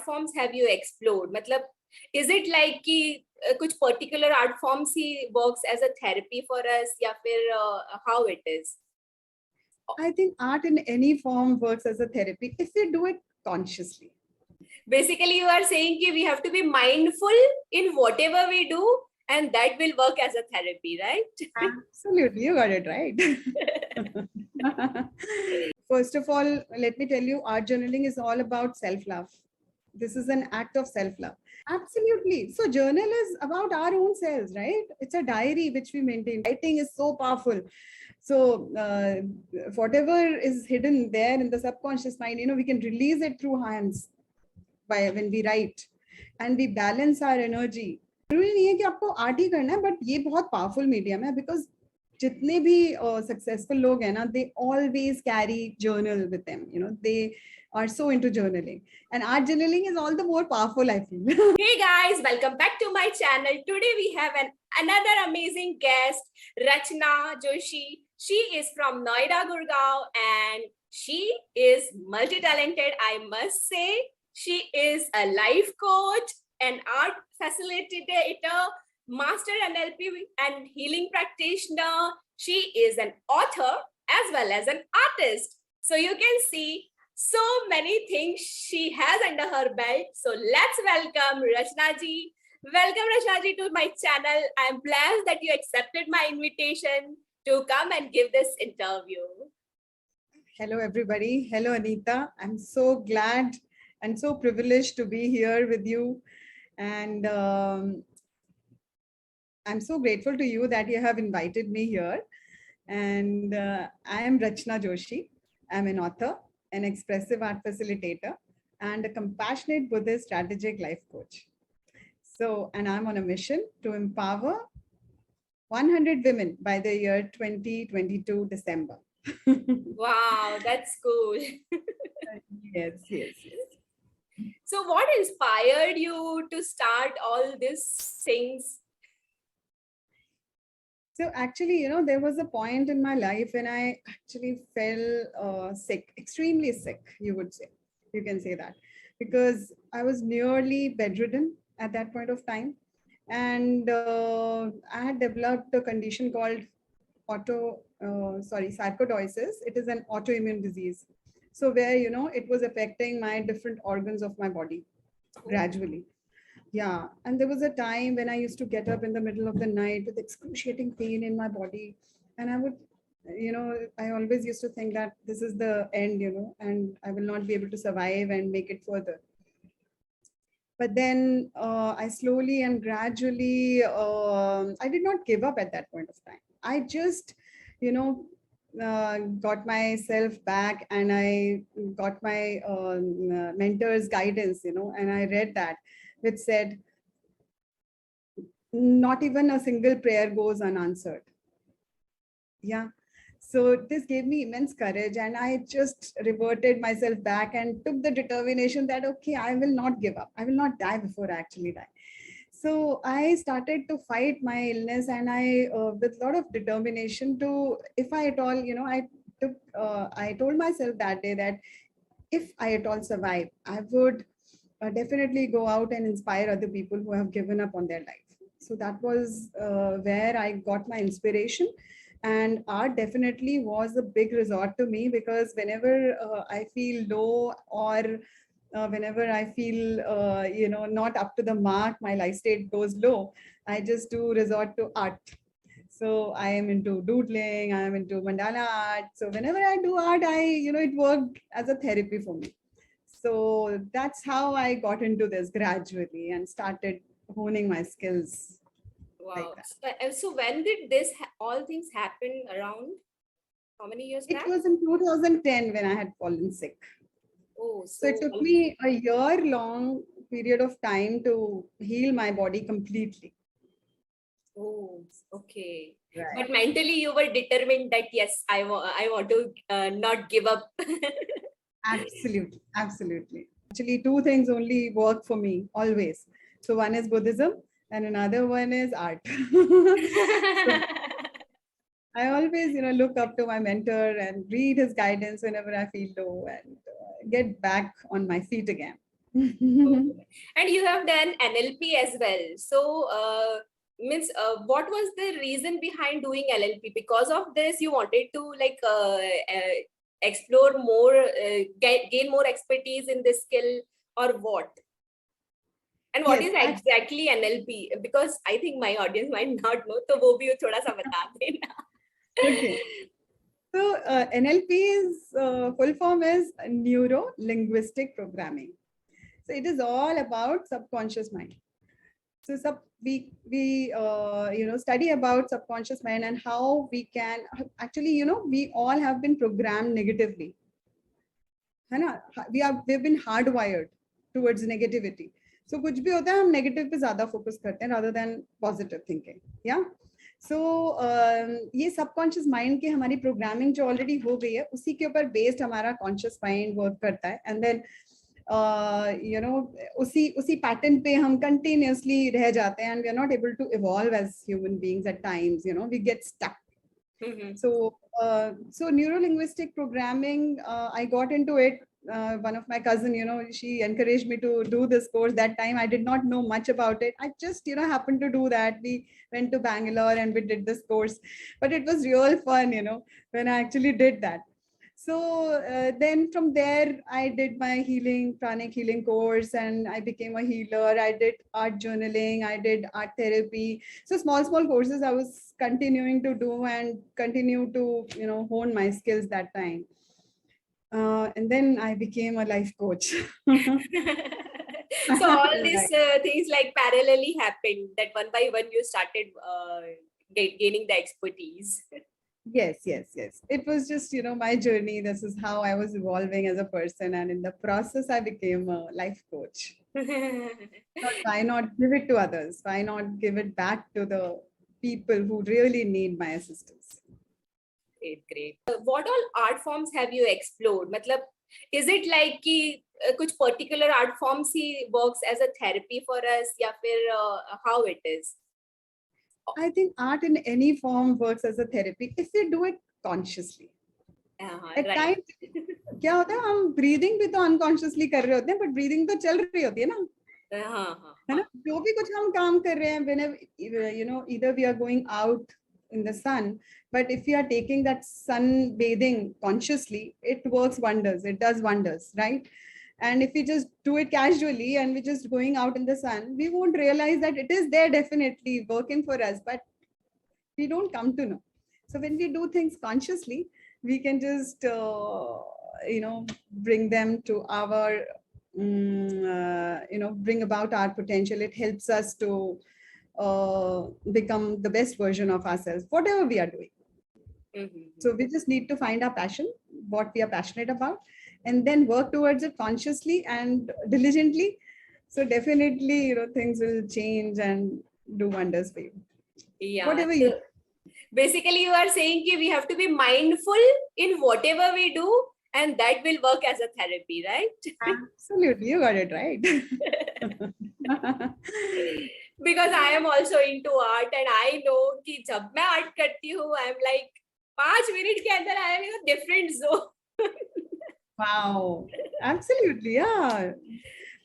art forms have you explored? Matlab, is it like कि कुछ particular art forms he works as a therapy for us या फिर how it is? I think art in any form works as a therapy if we do it consciously. Basically, you are saying that we have to be mindful in whatever we do, and that will work as a therapy, right? Absolutely, you got it right. First of all, let me tell you, art journaling is all about self-love. This is an act of self-love. Absolutely. So journal is about our own selves, right? It's a diary which we maintain. Writing is so powerful. So whatever is hidden there in the subconscious mind, we can release it through hands when we write, and we balance our energy. जरूरी नहीं है कि आपको art ही करना है, but ये बहुत powerful medium है बिकॉज जितने भी सक्सेसफुल लोग हैं ना, they always carry journal with them, they are so into journaling, and art journaling is all the more powerful, I feel. Hey guys, welcome back to my channel. Today we have another amazing guest, Rachnaji. She is from Noida, Gurgaon, and she is multi-talented, I must say. She is a life coach, an art facilitator, master NLP and healing practitioner. She is an author as well as an artist. So you can see so many things she has under her belt. So let's welcome Rachnaji. Welcome Rachnaji to my channel. I'm blessed that you accepted my invitation to come and give this interview. Hello everybody. Hello Anita. I'm so glad and so privileged to be here with you, and I'm so grateful to you that you have invited me here. And I am Rachnaji. I'm an author, an expressive art facilitator, and a compassionate Buddhist strategic life coach. So, and I'm on a mission to empower 100 women by the year 2022 December. Wow, that's cool. Yes, yes, yes. So what inspired you to start all these things? So actually, there was a point in my life when I actually fell sick, extremely sick, you can say that, because I was nearly bedridden at that point of time. And I had developed a condition called sarcoidosis. It is an autoimmune disease. So where, it was affecting my different organs of my body gradually. Yeah. And there was a time when I used to get up in the middle of the night with excruciating pain in my body. And I would, I always used to think that this is the end, and I will not be able to survive and make it further. But then I slowly and gradually, I did not give up at that point of time. I just, got myself back, and I got my mentor's guidance, and I read that, which said, not even a single prayer goes unanswered. Yeah. So this gave me immense courage, and I just reverted myself back and took the determination that, okay, I will not give up. I will not die before I actually die. So I started to fight my illness, and I, with a lot of determination to, if I at all, I told myself that day that if I at all survive, I would definitely go out and inspire other people who have given up on their life. So that was where I got my inspiration. And art definitely was a big resort to me, because whenever I feel low, or whenever I feel, not up to the mark, my life state goes low, I just do resort to art. So I am into doodling, I am into mandala art. So whenever I do art, it worked as a therapy for me. So that's how I got into this gradually and started honing my skills. Wow. Like so when did this all things happen around? How many years back? It was in 2010 when I had fallen sick. Oh, so it took me a year-long period of time to heal my body completely. Oh, okay. Right. But mentally you were determined that yes, I want to not give up. Absolutely, absolutely. Actually, two things only work for me always. So one is Buddhism, and another one is art. So I always, look up to my mentor and read his guidance whenever I feel low, and get back on my feet again. And you have done NLP as well. So, means what was the reason behind doing LLP? Because of this, you wanted to like explore more, gain more expertise in this skill, or what? And what Yes, is exactly NLP? Because I think my audience might not know. तो वो भी थोड़ा सा बता देना. okay. So NLP's full form is neuro linguistic programming. So it is all about subconscious mind. So we study about subconscious mind and how we can actually, we all have been programmed negatively. है ना? We've been hardwired towards negativity. So कुछ भी होता है हम negative पे ज़्यादा focus करते हैं rather than positive thinking. Yeah. So ये subconscious mind के हमारी programming जो already हो गई है उसी के ऊपर based हमारा conscious mind work करता है, and then उसी pattern पे हम continuously रह जाते हैं, and we are not able to evolve as human beings at times. We get stuck. Mm-hmm. So neuro-linguistic programming, I got into it. One of my cousin, she encouraged me to do this course. That time I did not know much about it. I just, happened to do that. We went to Bangalore and we did this course, but it was real fun, when I actually did that. So then from there, I did my pranic healing course, and I became a healer. I did art journaling, I did art therapy. So small courses I was continuing to do and continue to, hone my skills that time. And then I became a life coach. So all Right. these things like parallelly happened, that one by one you started gaining the expertise. Yes. It was just, my journey. This is how I was evolving as a person. And in the process, I became a life coach. Why not give it to others? Why not give it back to the people who really need my assistance? Great. What all art forms have you explored? Matlab, is it like कि कुछ particular art forms he works as a therapy for us, या फिर how it is? I think art in any form works as a therapy if we do it consciously. At Right. times, क्या होता है हम breathing भी तो unconsciously कर रहे होते हैं, but breathing तो चल रही होती है ना, है ना? जो भी कुछ हम काम कर रहे हैं, whenever either we are going out in the sun, but if we are taking that sun bathing consciously, it works wonders. It does wonders, right? And if we just do it casually and we're just going out in the sun, we won't realize that it is there definitely working for us, but we don't come to know. So when we do things consciously, we can just bring them to our bring about our potential. It helps us to become the best version of ourselves, whatever we are doing. Mm-hmm. So we just need to find our passion, what we are passionate about, and then work towards it consciously and diligently. So definitely, things will change and do wonders for you. Yeah. Whatever so basically, you are saying that we have to be mindful in whatever we do, and that will work as a therapy, right? Absolutely, you got it right. Because I am also into art, and I know कि जब मैं art करती हूँ, I'm like 5 minutes के अंदर I am in a different zone. Wow, absolutely, yeah.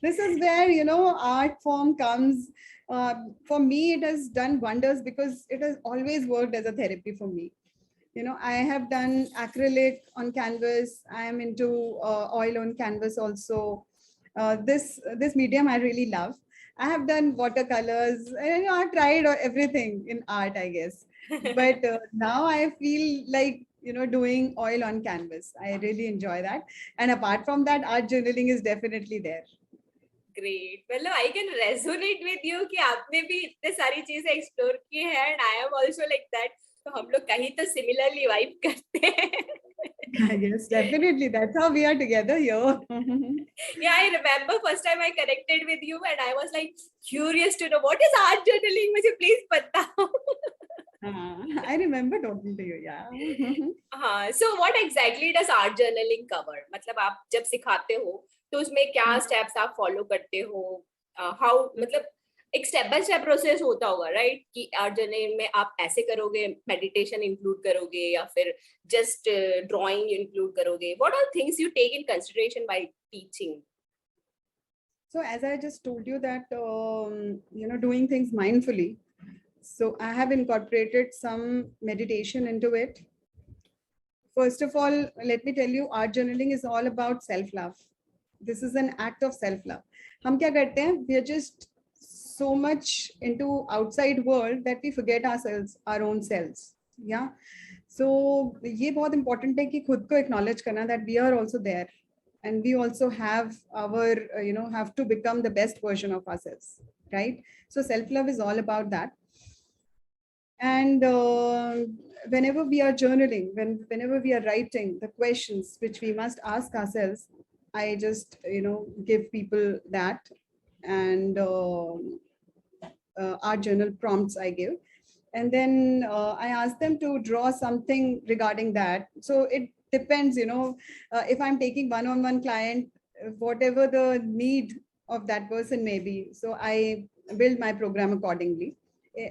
This is where art form comes. For me, it has done wonders because it has always worked as a therapy for me. I have done acrylic on canvas. I am into oil on canvas also. This medium I really love. I have done watercolors. And, I tried everything in art, I guess. But now I feel like doing oil on canvas. I really enjoy that. And apart from that, art journaling is definitely there. Great. Well, I can resonate with you कि आपने भी इतने सारी चीजें explore की है, and I am also like that. तो हम लोग कहीं तो similarly vibe करते हैं. Yes, definitely. That's how we are together here. Yeah, I remember first time I connected with you, and I was like curious to know what is art journaling. मुझे please बताओ. I remember talking to you. Yeah. हाँ. So what exactly does art journaling cover? मतलब आप जब सिखाते हो तो उसमें क्या steps आप follow करते हो? How मतलब एक step by step process होता होगा, right? कि art journaling में आप ऐसे करोगे, meditation include करोगे, या फिर just drawing include करोगे. What are things you take in consideration by teaching? So as I just told you that, doing things mindfully. So I have incorporated some meditation into it. First of all, let me tell you, art journaling is all about self-love. This is an act of self-love. हम क्या करते हैं? We are just so much into outside world that we forget ourselves, our own selves. Yeah. So ये बहुत important है कि खुद को acknowledge करना that we are also there, and we also have our, have to become the best version of ourselves, right? So self-love is all about that. And whenever we are journaling, whenever we are writing the questions which we must ask ourselves, I just give people that, and art journal prompts I give, and then I ask them to draw something regarding that. So it depends, if I'm taking one-on-one client, whatever the need of that person may be, so I build my program accordingly.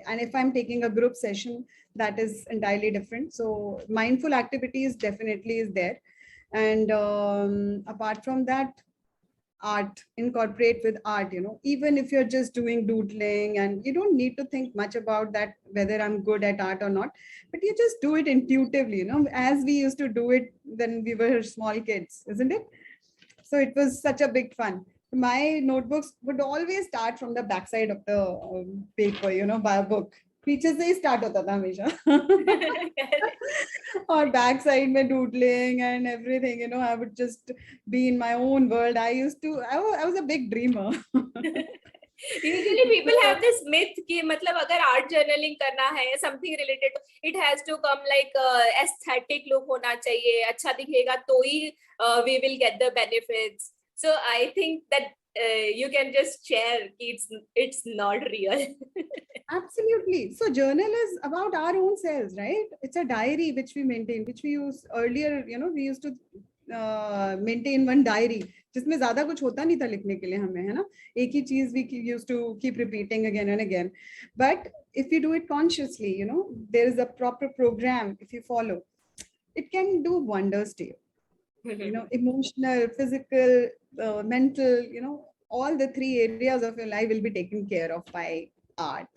And if I'm taking a group session, that is entirely different. So mindful activities definitely is there. And apart from that, art, incorporate with art, even if you're just doing doodling, and you don't need to think much about that, whether I'm good at art or not, but you just do it intuitively, as we used to do it when we were small kids, isn't it? So it was such a big fun. My notebooks would always start from the backside of the paper, by a book. पीछे से ही start होता था हमेशा. Or backside में doodling and everything, I would just be in my own world. I was a big dreamer. Usually people have this myth कि मतलब अगर art journaling करना है something related, it has to come like aesthetic look होना चाहिए, अच्छा दिखेगा तो ही we will get the benefits. So I think that you can just share it's not real. Absolutely. So journal is about our own selves, right? It's a diary which we maintain, which we use earlier, we used to maintain one diary जिसमें ज्यादा कुछ होता नहीं था लिखने के लिए हमें, है ना? एक ही चीज we used to keep repeating again and again. But if you do it consciously, there is a proper program. If you follow, it can do wonders to you. Emotional, physical, mental, all the three areas of your life will be taken care of by art.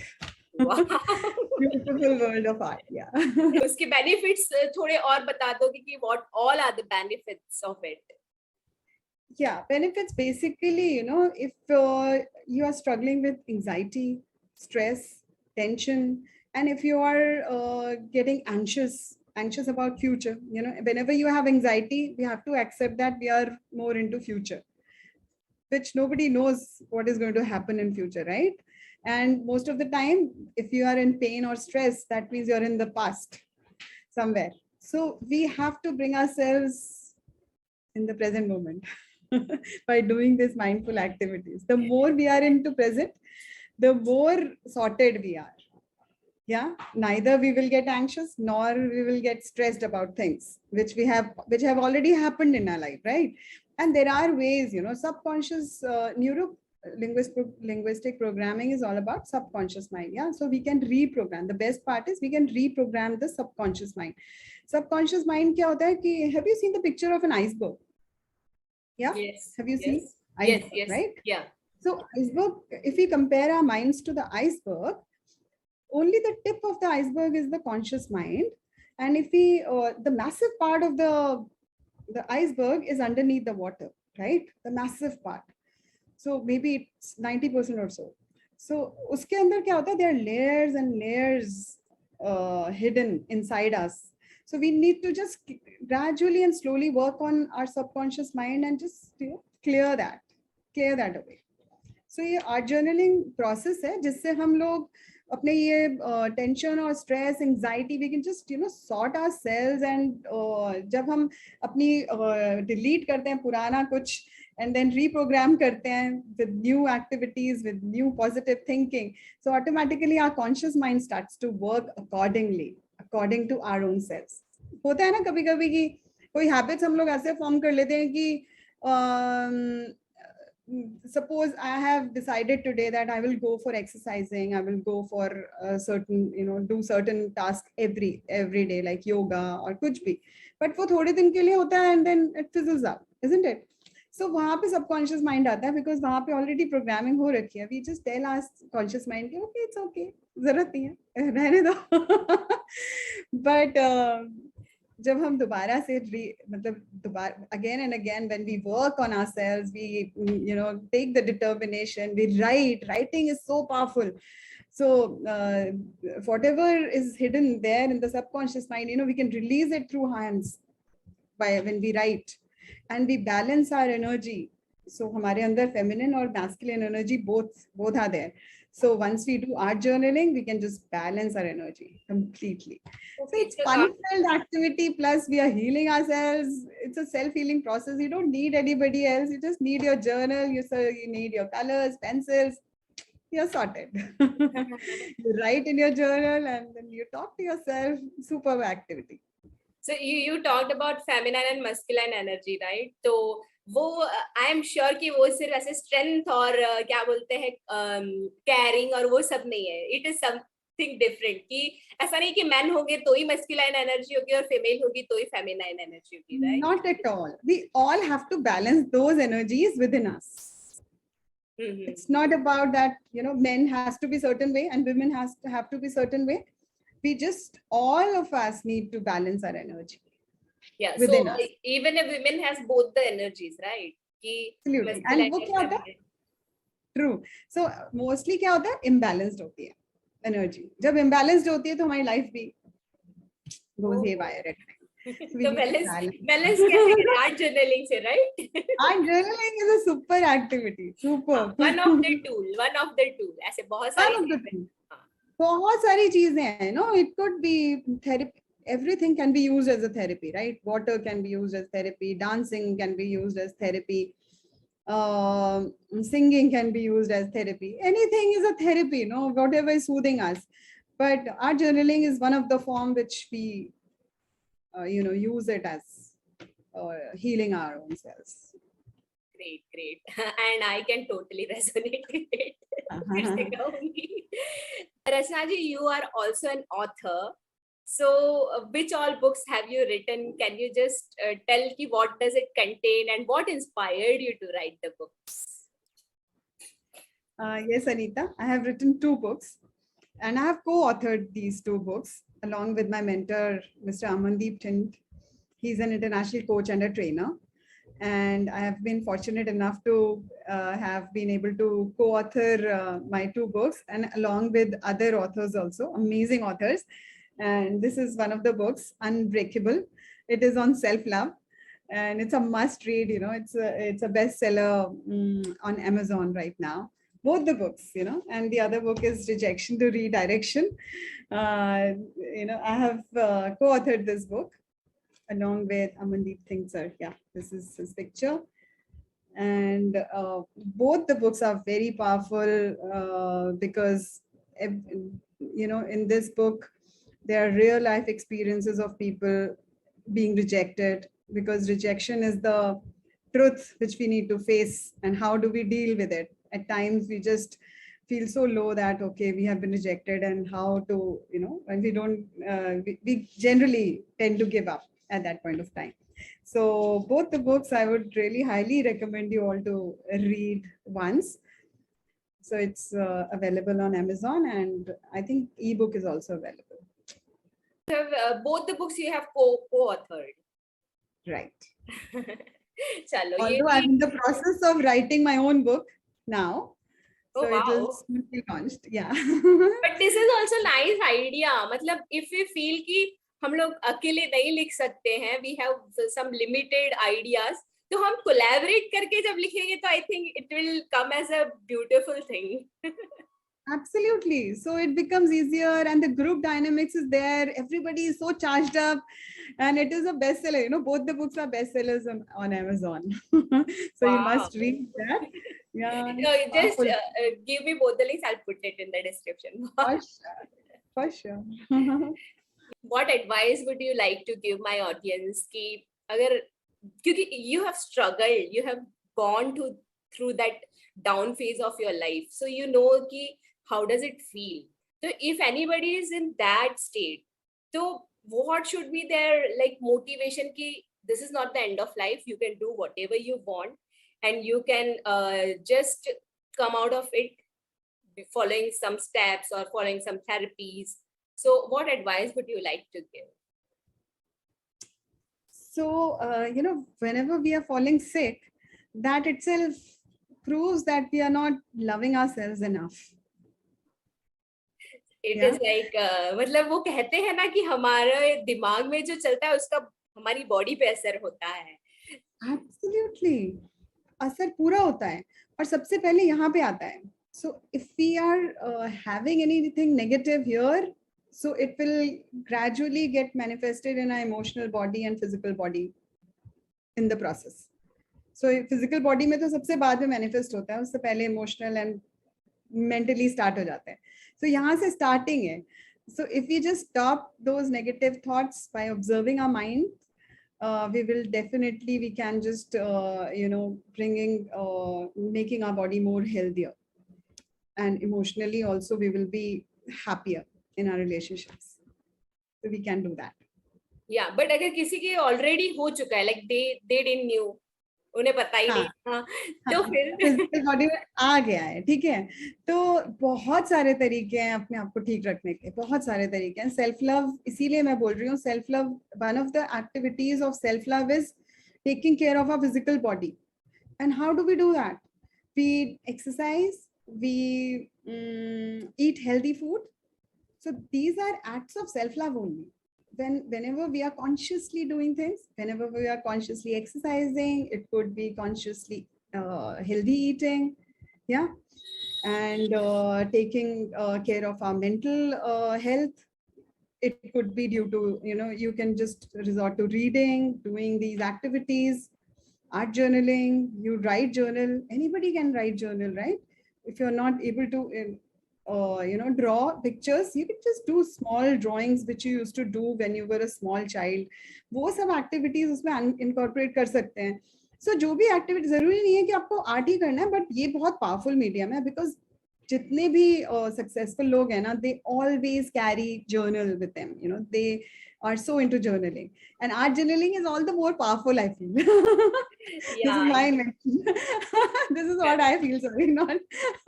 Wow. Beautiful world of art. Yeah. उसके benefits थोड़े और बता दोगे कि what all are the benefits of it? Yeah, benefits basically, if you are struggling with anxiety, stress, tension, and if you are getting anxious about future, whenever you have anxiety, we have to accept that we are more into future, which nobody knows what is going to happen in future, right? And most of the time, if you are in pain or stress, that means you're in the past somewhere. So we have to bring ourselves in the present moment by doing these mindful activities. The more we are into present, the more sorted we are. Yeah, neither we will get anxious nor we will get stressed about things which have already happened in our life, right? And there are ways, subconscious linguistic programming is all about subconscious mind. Yeah, so we can reprogram. The best part is we can reprogram the subconscious mind. Subconscious mind क्या होता है कि, have you seen the picture of an iceberg? Yeah. Yes. Have you seen? Iceberg, Yes. Right. Yeah. So iceberg, if we compare our minds to the iceberg, only the tip of the iceberg is the conscious mind, and if we the massive part of the iceberg is underneath the water, right? The massive part. So maybe it's 90% or so. So uske andar kya hota? There are layers and layers hidden inside us. So we need to just gradually and slowly work on our subconscious mind and just clear that away. So ये art journaling process है जिससे हम लोग अपने ये tension और stress, anxiety, we can just sort ourselves. And जब हम अपनी डिलीट करते हैं पुराना कुछ and then reprogram karte hain with new activities, with new positive thinking, so automatically our conscious mind starts to work according to our own selves. होता है ना कभी कभी कि कोई हैबिट्स हम लोग ऐसे फॉर्म कर लेते हैं कि suppose I have decided today that I will go for exercising, I will go for certain, do certain tasks every day like yoga or kuch bhi, but वो थोड़े दिन के लिए होता है and then it fizzles out, isn't it? So वहाँ पे subconscious mind आता है because वहाँ पे already programming हो रखी है. We just tell our conscious mind कि okay, it's okay, जरूरत नहीं है, रहने दो. But जब हम दोबारा से मतलब दोबारा again and again when we work on ourselves, we take the determination, we writing is so powerful. So whatever is hidden there in the subconscious mind, we can release it through hands by when we write, and we balance our energy. So हमारे अंदर feminine और masculine energy both are there. So once we do art journaling, we can just balance our energy completely. So it's fun-filled activity, plus we are healing ourselves. It's a self-healing process. You don't need anybody else. You just need your journal. You need your colors, pencils. You're sorted. You write in your journal and then you talk to yourself. Superb activity. So you talked about feminine and masculine energy, right? तो वो I am sure कि वो सिर्फ ऐसे strength और क्या बोलते हैं caring और वो सब नहीं है. It is something different. कि ऐसा नहीं कि men होंगे तो ही masculine energy होगी और female होगी तो ही feminine energy होगी, right? Not at all. We all have to balance those energies within us. Mm-hmm. It's not about that, men has to be certain way and women have to be certain way. We just, all of us need to balance our energy. Yeah, so us. Even a woman has both the energies, right? Absolutely. And वो क्या होता है? True. So mostly क्या होता है? Imbalanced होती है energy. जब imbalanced होती है तो हमारी life भी goes haywire at times. So balance कैसे? Art journaling से, right? Art journaling is a super activity. Super. One of the tool. ऐसे बहुत सारी चीजें हैं. It could be therapy. Everything can be used as a therapy, right? Water can be used as therapy. Dancing can be used as therapy. Singing can be used as therapy. Anything is a therapy, whatever is soothing us. But art journaling is one of the form which we, use it as healing our own selves. Great. And I can totally resonate with it. Rachnaji, you are also an author. So which all books have you written? Can you just tell me what does it contain and what inspired you to write the books? Yes, Anita, I have written 2 books and I have co-authored these 2 books along with my mentor, Mr. Amandeep Thind. He's an international coach and a trainer. And I have been fortunate enough to have been able to co-author my 2 books and along with other authors also, amazing authors. And this is one of the books, Unbreakable. It is on self-love and it's a must read, it's a bestseller on Amazon right now. Both the books, and the other book is Rejection to Redirection. I have co-authored this book along with Amandeep Thind sir. Yeah, this is his picture. And both the books are very powerful because, in this book, there are real life experiences of people being rejected, because rejection is the truth which we need to face. And how do we deal with it? At times we just feel so low that, okay, we have been rejected, and how to, when we don't, we generally tend to give up at that point of time. So both the books I would really highly recommend you all to read once. So it's available on Amazon, and I think ebook is also available. So both the books you have co-authored. Right. Chalo, although I'm in the process of writing my own book now. Oh, so wow. It will soon be launched. Yeah. But this is also nice idea. मतलब if we feel कि हम लोग अकेले नहीं लिख सकते हैं, we have some limited ideas, तो हम collaborate करके जब लिखेंगे तो I think it will come as a beautiful thing. Absolutely. So it becomes easier and the group dynamics is there. Everybody is so charged up and it is a bestseller. Both the books are bestsellers on Amazon. So wow. You must read that. Yeah. No, just give me both the links. I'll put it in the description. For sure. What advice would you like to give my audience? कि अगर क्योंकि you have struggled, you have gone through that down phase of your life, so कि how does it feel? So if anybody is in that state, so what should be their motivation? Ki this is not the end of life. You can do whatever you want. and you can just come out of it following some steps or following some therapies. So what advice would you like to give? So, whenever we are falling sick, that itself proves that we are not loving ourselves enough. It is like मतलब वो कहते हैं ना कि हमारे दिमाग में जो चलता है उसका हमारी बॉडी पे असर होता है. Absolutely. असर पूरा होता है और सबसे पहले यहाँ पे आता है. So if we are having anything negative here, so it will gradually get manifested in our emotional body and physical body in the process. So physical body में तो सबसे बाद में manifest होता है, उससे पहले emotional and mentally start हो जाता है. So यहाँ से starting है. So if we just stop those negative thoughts by observing our mind, we can just making our body more healthier, and emotionally also we will be happier in our relationships, so we can do that. Yeah, but अगर किसी के already हो चुका है, like they didn't knew, उन्हें पता ही नहीं था, तो फिर फिजिकल बॉडी में आ गया है, ठीक है, तो बहुत सारे तरीके हैं अपने आप को ठीक रखने के, बहुत सारे तरीके हैं. सेल्फ लव, इसीलिए मैं बोल रही हूँ, self love, one of the activities of self love is taking care of our physical body. And how do we do that? We exercise, we eat healthy food. So these are acts of self love only. Whenever we are consciously doing things, whenever we are consciously exercising, it could be consciously healthy eating, yeah, and taking care of our mental health. It could be due to, you can just resort to reading, doing these activities, art journaling. You write journal, anybody can write journal, right? If you're not able to draw pictures, you can just do small drawings which you used to do when you were a small child. वो सब activities उसमें incorporate कर सकते हैं. So जो भी activity, जरूरी नहीं है कि आपको art ही करना है, but ये बहुत powerful medium है, because जितने भी successful लोग हैं ना, they always carry journal with them. They are so into journaling, and art journaling is all the more powerful, I feel. This is my invention. This is what I feel. Sorry, not.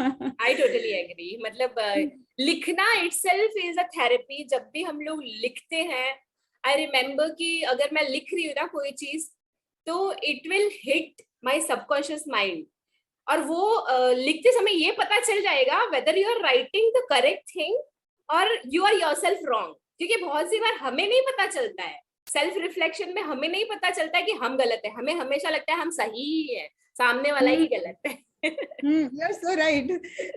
I totally agree. मतलब लिखना itself is a therapy. जब भी हम लोग लिखते हैं, I remember कि अगर मैं लिख रही हूँ ना कोई चीज, तो it will hit my subconscious mind. और वो लिखते समय ये पता चल जाएगा whether you are writing the correct thing or you are yourself wrong. क्योंकि बहुत सी बार हमें नहीं पता चलता है, सेल्फ रिफ्लेक्शन में हमें नहीं पता चलता है कि हम गलत है, हमें हमेशा लगता है हम सही ही है, सामने वाला ही गलत है. You're so right.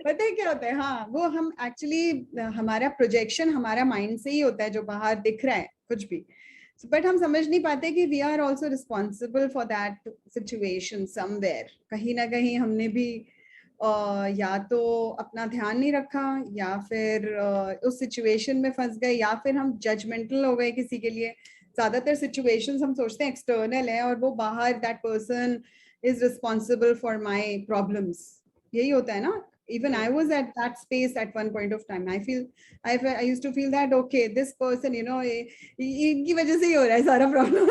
पता है क्या होता है, हाँ, वो हम एक्चुअली हमारा प्रोजेक्शन हमारा माइंड से ही होता है, जो बाहर दिख रहा है कुछ भी, बट हम समझ नहीं पाते कि we are also responsible for that situation somewhere. कहीं ना कहीं हमने भी या तो अपना ध्यान नहीं रखा, या फिर उस सिचुएशन में फंस गए, या फिर हम जजमेंटल हो गए किसी के लिए. ज्यादातर सिचुएशंस हम सोचते हैं एक्सटर्नल है, और वो बाहर, that person is responsible for my problems. यही होता है ना. Even I was at that space at one point of time. I used to feel that, okay, this person, इनकी वजह से ही हो रहा है सारा problem.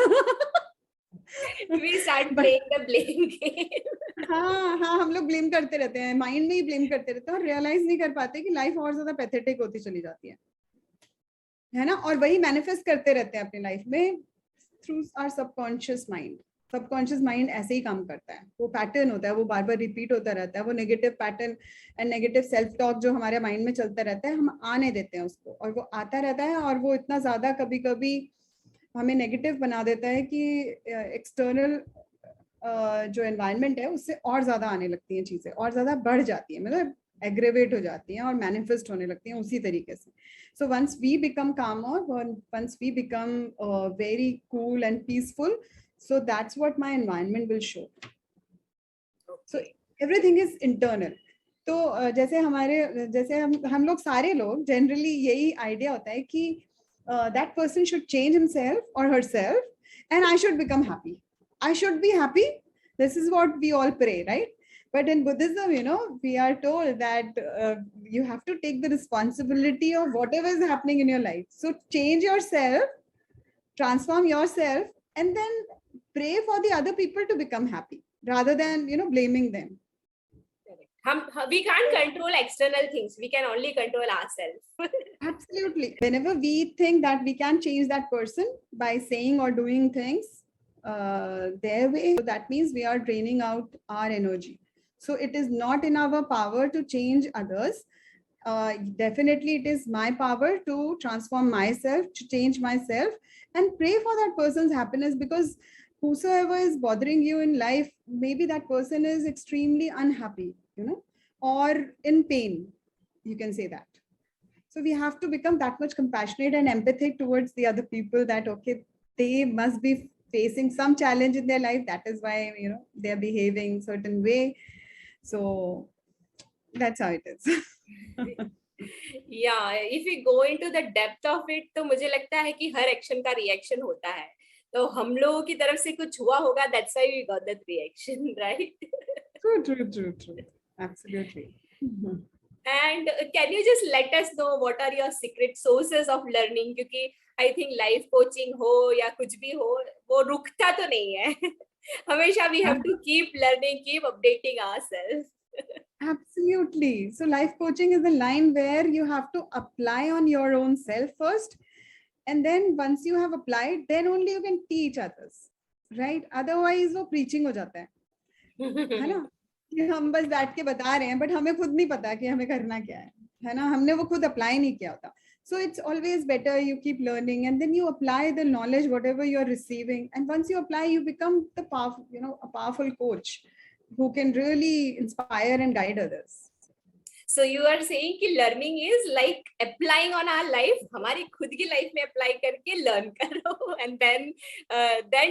We start playing the blame game. हाँ, हम लोग ब्लेम करते रहते हैं, माइंड में ही ब्लेम करते रहते हैं, और रियलाइज नहीं कर पाते कि लाइफ और ज्यादा पैथेटिक होती चली जाती है ना. और वही मैनिफेस्ट करते रहते हैं अपनी लाइफ में through our subconscious mind. Subconscious mind ऐसे ही काम करता है, वो पैटर्न होता है, वो बार बार रिपीट होता रहता है. वो negative pattern and negative self talk जो हमारे माइंड में चलता रहता है, हम आने देते हैं उसको, और वो आता रहता है, और वो इतना ज्यादा कभी कभी हमें नेगेटिव बना देता है कि एक्सटर्नल जो एनवायरनमेंट है उससे और ज्यादा आने लगती हैं चीजें, और ज्यादा बढ़ जाती है, मतलब एग्रेवेट हो जाती हैं और मैनिफेस्ट होने लगती हैं उसी तरीके से. So once we become calmer, once we become very cool and peaceful, so that's what my environment will show. So everything is internal. तो जैसे हम लोग सारे लोग जनरली यही आइडिया होता है कि that person should change himself or herself, and I should become happy. I should be happy. This is what we all pray, right? But in Buddhism, we are told that you have to take the responsibility of whatever is happening in your life. So change yourself, transform yourself, and then pray for the other people to become happy. rather than, blaming them. We can't control external things. We can only control ourselves. Absolutely. Whenever we think that we can change that person by saying or doing things their way, that means we are draining out our energy. So it is not in our power to change others. Definitely, it is my power to transform myself, to change myself, and pray for that person's happiness, because whosoever is bothering you in life, maybe that person is extremely unhappy, or in pain. You can say that. So we have to become that much compassionate and empathic towards the other people, that, okay, they must be facing some challenge in their life. That is why, they're behaving certain way. So that's how it is. Yeah, if we go into the depth of it, तो मुझे लगता है कि हर action का reaction होता है. तो हम लोगों की तरफ से कुछ हुआ होगा, that's why we got that reaction, right? True. Absolutely. And can you just let us know what are your secret sources of learning? क्योंकि I think life coaching हो या कुछ भी हो, वो रुकता तो नहीं है. हमेशा we have to keep learning, keep updating ourselves. Absolutely. So life coaching is a line where you have to apply on your own self first. And then once you have applied, then only you can teach others. Right? Otherwise, वो preaching हो जाता है ना? कि हम बस बैठ के बता रहे हैं, but हमें खुद नहीं पता कि हमें करना क्या है ना? हमने वो खुद apply नहीं किया होता. So it's always better you keep learning, and then you apply the knowledge, whatever you're receiving. And once you apply, you become the powerful, a powerful coach who can really inspire and guide others. So you are saying कि learning is like applying on our life. हमारी खुद की life में apply करके learn करो, and then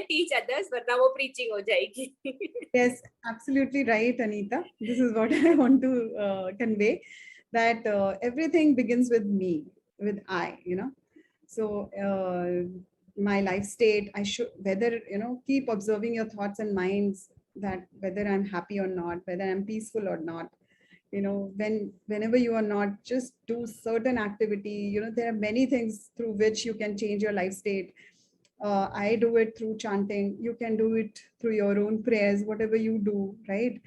teach others, वरना वो preaching हो जाएगी. Yes, absolutely right, Anita. This is what I want to convey, that everything begins with me, with I, So my life state, I should, whether, keep observing your thoughts and minds, that whether I'm happy or not, whether I'm peaceful or not, whenever you are not, just do certain activity. There are many things through which you can change your life state. I do it through chanting. You can do it through your own prayers, whatever you do, right?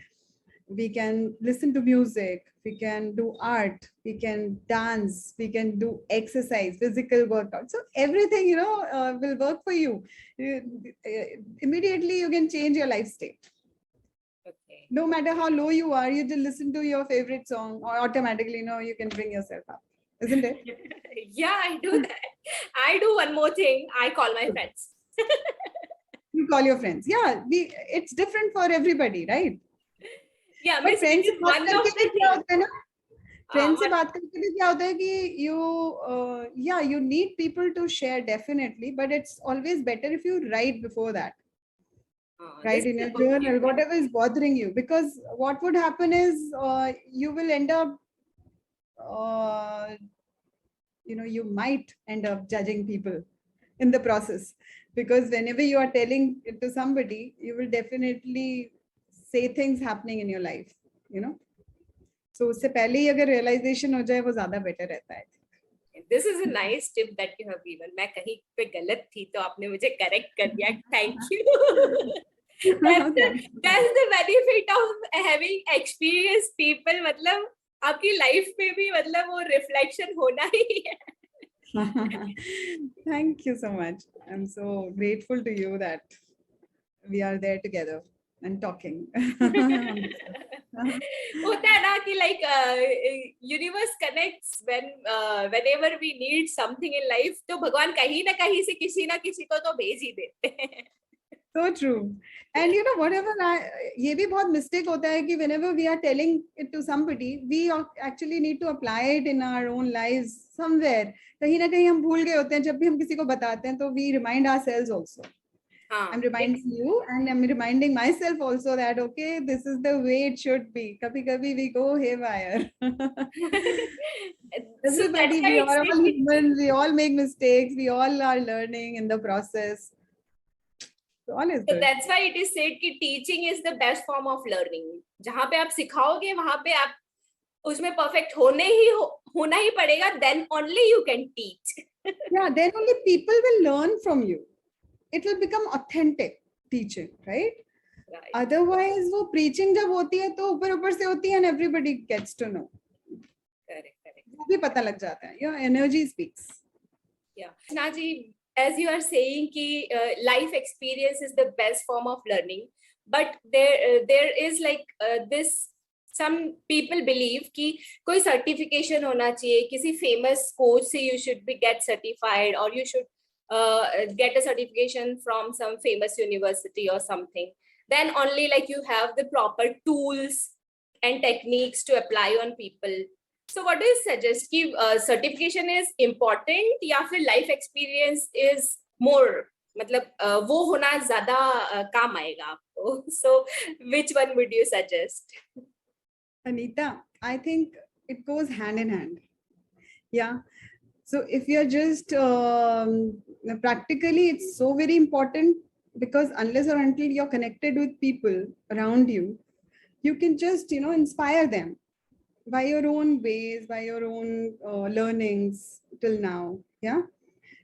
We can listen to music, we can do art, we can dance, we can do exercise, physical workout. So everything, will work for you. Immediately you can change your life state. Okay. No matter how low you are, you just listen to your favorite song, or automatically, you can bring yourself up, isn't it? Yeah, I do that. I do one more thing. I call my friends. You call your friends. Yeah, it's different for everybody, right? Yeah, but friends से बात करके भी क्या होता है ना, friends से बात करके भी क्या होता है कि you need people to share, definitely, but it's always better if you write before that. Write in your journal whatever is bothering you, because what would happen is you will end up you might end up judging people in the process, because whenever you are telling it to somebody, you will definitely say things happening in your life, so उससे पहले ही अगर realization हो जाए, वो ज़्यादा better रहता है. This is a nice tip that you have given. मैं कहीं पे गलत थी तो आपने मुझे correct कर दिया. Thank you. That's the benefit of having experienced people. मतलब आपकी life में भी मतलब वो reflection होना ही है. Thank you so much. I'm so grateful to you that we are there together and talking. होता है ना कि like universe connects whenever we need something in life, तो भगवान कहीं ना कहीं से किसी ना किसी को तो भेज ही देते हैं. So true. And whatever ये भी बहुत mistake होता है कि whenever we are telling it to somebody, we actually need to apply it in our own lives somewhere. कहीं ना कहीं हम भूल गए होते हैं. जब भी हम किसी को बताते हैं तो we remind ourselves also. I'm reminding you, and I'm reminding myself also that, okay, this is the way it should be. Kabhi we go haywire. Everybody, we are all human. We all make mistakes. We all are learning in the process. So that's why it is said कि teaching is the best form of learning. जहाँ पे आप सिखाओगे वहाँ पे आप उसमें perfect होना ही पड़ेगा. Then only you can teach. Yeah, then only people will learn from you. It will become authentic teaching, right? Right. Otherwise वो preaching जब होती है तो ऊपर ऊपर से होती है and everybody gets to know. Correct, correct. वो भी पता लग जाता है. Your energy speaks. Yeah. Rachnaji, as you are saying कि life experience is the best form of learning, but there is like this, some people believe कि कोई certification होना चाहिए, किसी famous coach से you should be get certified, or you should get a certification from some famous university or something. Then only like you have the proper tools and techniques to apply on people. So what do you suggest? कि certification is important या फिर life experience is more? मतलब वो होना ज़्यादा काम आएगा आपको. So which one would you suggest? Anita, I think it goes hand in hand. Yeah. So if you're just practically, it's so very important, because unless or until you're connected with people around you, you can just, inspire them by your own ways, by your own learnings till now. Yeah.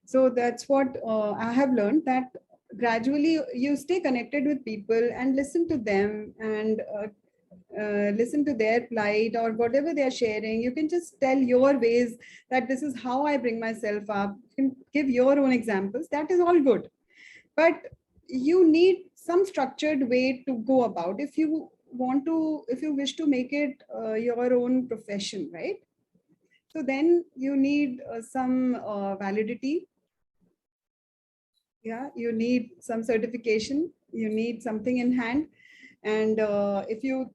So that's what I have learned, that gradually you stay connected with people and listen to them, and listen to their plight or whatever they are sharing. You can just tell your ways, that this is how I bring myself up. You can give your own examples. That is all good. But you need some structured way to go about if you wish to make it your own profession, right? So then you need some validity. Yeah, you need some certification, you need something in hand. And if you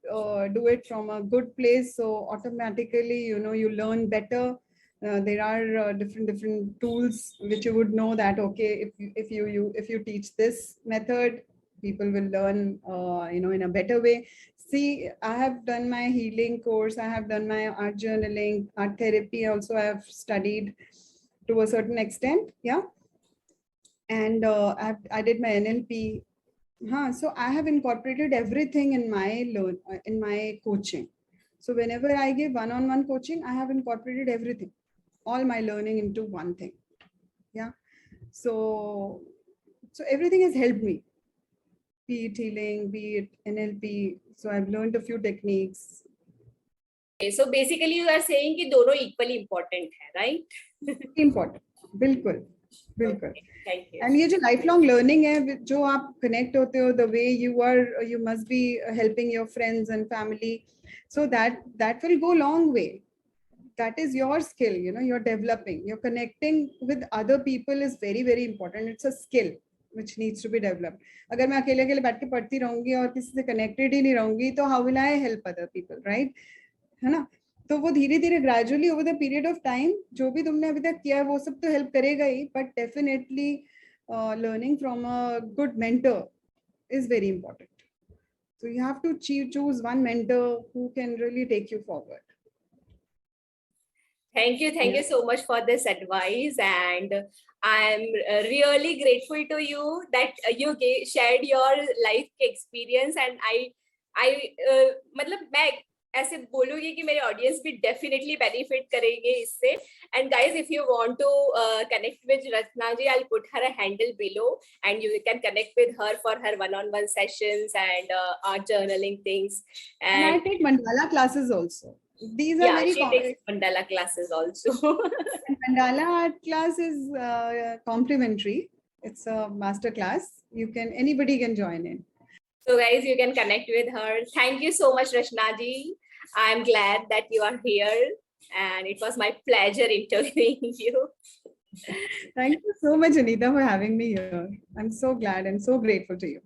do it from a good place, so automatically, you learn better. There are different tools which you would know that, okay, if you teach this method, people will learn in a better way. See, I have done my healing course, I have done my art journaling, art therapy also I have studied to a certain extent. Yeah. And I did my NLP. So I have incorporated everything in my coaching. So whenever I give one-on-one coaching, I have incorporated everything, all my learning into one thing. Yeah. So everything has helped me, be it healing, be it NLP. So I've learned a few techniques. Okay, so basically you are saying कि दोनों equally important है, right? Important. बिल्कुल. बिल्कुल. Thank you. And ये जो lifelong learning है, जो आप connect होते हो, the way you must be helping your friends and family, so that will go long way. That is your skill, you're developing, you're connecting with other people is very, very important. It's a skill which needs to be developed. अगर मैं अकेले अकेले बैठ के पढ़ती रहूंगी और किसी से connected ही नहीं रहूंगी, तो how will I help other people, right? है ना? तो वो धीरे धीरे gradually over the period of time जो भी तुमने अभी तक किया है वो सब तो हेल्प करेगा ही, but definitely learning from a good mentor is very important. So you have to choose one mentor who can really take you forward. Thank you so much for this advice, and I'm really grateful to you that you shared your life experience, and I मतलब मैं ऐसे बोलूंगी कि मेरे audience भी definitely benefit करेंगे इससे. And guys, if you want to connect with Rachna ji, I put her handle below and you can connect with her for her one-on-one sessions and art journaling things. And I take mandala classes also. These are very she takes mandala classes also. Mandala art class is complimentary. It's a master class. Anybody can join in. So guys, you can connect with her. Thank you so much, Rachnaji. I'm glad that you are here, and it was my pleasure interviewing you. Thank you so much, Anita, for having me here. I'm so glad and so grateful to you.